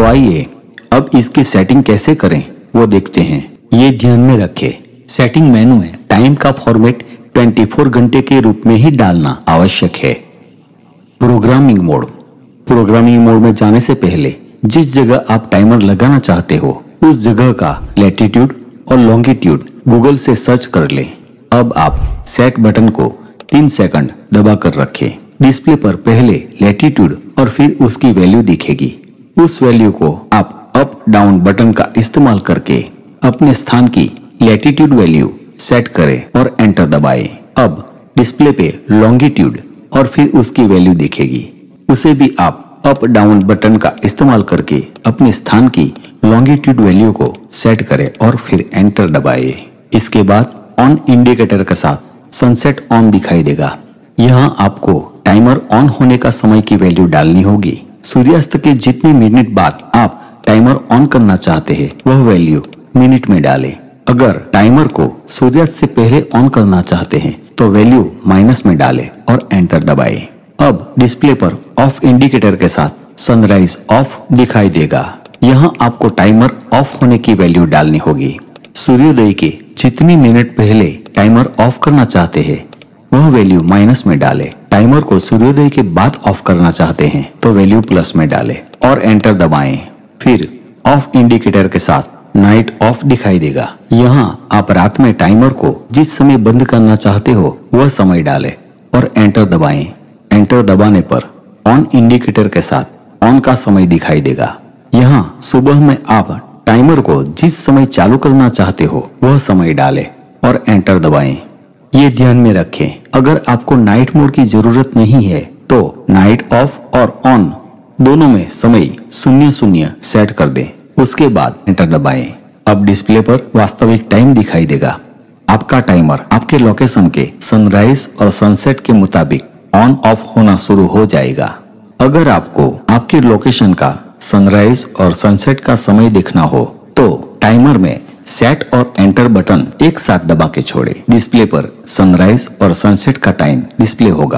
तो आइए अब इसकी सेटिंग कैसे करें वो देखते हैं। ये ध्यान में रखें, सेटिंग मेनू में टाइम का फॉर्मेट 24 घंटे के रूप में ही डालना आवश्यक है। Programming mode. प्रोग्रामिंग मोड में जाने से पहले जिस जगह आप टाइमर लगाना चाहते हो उस जगह का लैटिट्यूड और लॉन्गिट्यूड गूगल से सर्च कर लें। अब आप सेट बटन को 3 सेकंड दबा कर रखें। डिस्प्ले पर पहले लैटिट्यूड और फिर उसकी वैल्यू दिखेगी। उस वैल्यू को आप अप डाउन बटन का इस्तेमाल करके अपने स्थान की लैटिट्यूड वैल्यू सेट करें और एंटर दबाएं। अब डिस्प्ले पे लॉन्गिट्यूड और फिर उसकी वैल्यू दिखेगी। उसे भी आप अप डाउन बटन का इस्तेमाल करके अपने स्थान की लॉन्गिट्यूड वैल्यू को सेट करें और फिर एंटर दबाएं। इसके बाद ऑन इंडिकेटर के साथ सनसेट ऑन दिखाई देगा। यहाँ आपको टाइमर ऑन होने का समय की वैल्यू डालनी होगी। सूर्यास्त के जितने मिनट बाद आप टाइमर ऑन करना चाहते हैं वह वैल्यू मिनट में डालें। अगर टाइमर को सूर्यास्त से पहले ऑन करना चाहते हैं तो वैल्यू माइनस में डालें और एंटर दबाएं। अब डिस्प्ले पर ऑफ इंडिकेटर के साथ सनराइज ऑफ दिखाई देगा। यहाँ आपको टाइमर ऑफ होने की वैल्यू डालनी होगी। सूर्योदय के जितनी मिनट पहले टाइमर ऑफ करना चाहते हैं वह वैल्यू माइनस में डालें। टाइमर को सूर्योदय के बाद ऑफ करना चाहते हैं तो वैल्यू प्लस में डालें और एंटर दबाएं। फिर ऑफ इंडिकेटर के साथ नाइट ऑफ दिखाई देगा। यहाँ आप रात में टाइमर को जिस समय बंद करना चाहते हो वह समय डालें और एंटर दबाएं। एंटर दबाने पर ऑन इंडिकेटर के साथ ऑन का समय दिखाई देगा। यहाँ सुबह में आप टाइमर को जिस समय चालू करना चाहते हो वह समय डालें और एंटर दबाएं। ये ध्यान में रखें, अगर आपको नाइट मोड की जरूरत नहीं है तो नाइट ऑफ और ऑन दोनों में समय 00 सेट कर दें। उसके बाद एंटर दबाएं। अब डिस्प्ले पर वास्तविक टाइम दिखाई देगा। आपका टाइमर आपके लोकेशन के सनराइज और सनसेट के मुताबिक ऑन ऑफ होना शुरू हो जाएगा। अगर आपको आपके लोकेशन का सनराइज और सनसेट का समय देखना हो तो टाइमर में सेट और एंटर बटन एक साथ दबा के छोड़े। डिस्प्ले पर सनराइज और सनसेट का टाइम डिस्प्ले होगा।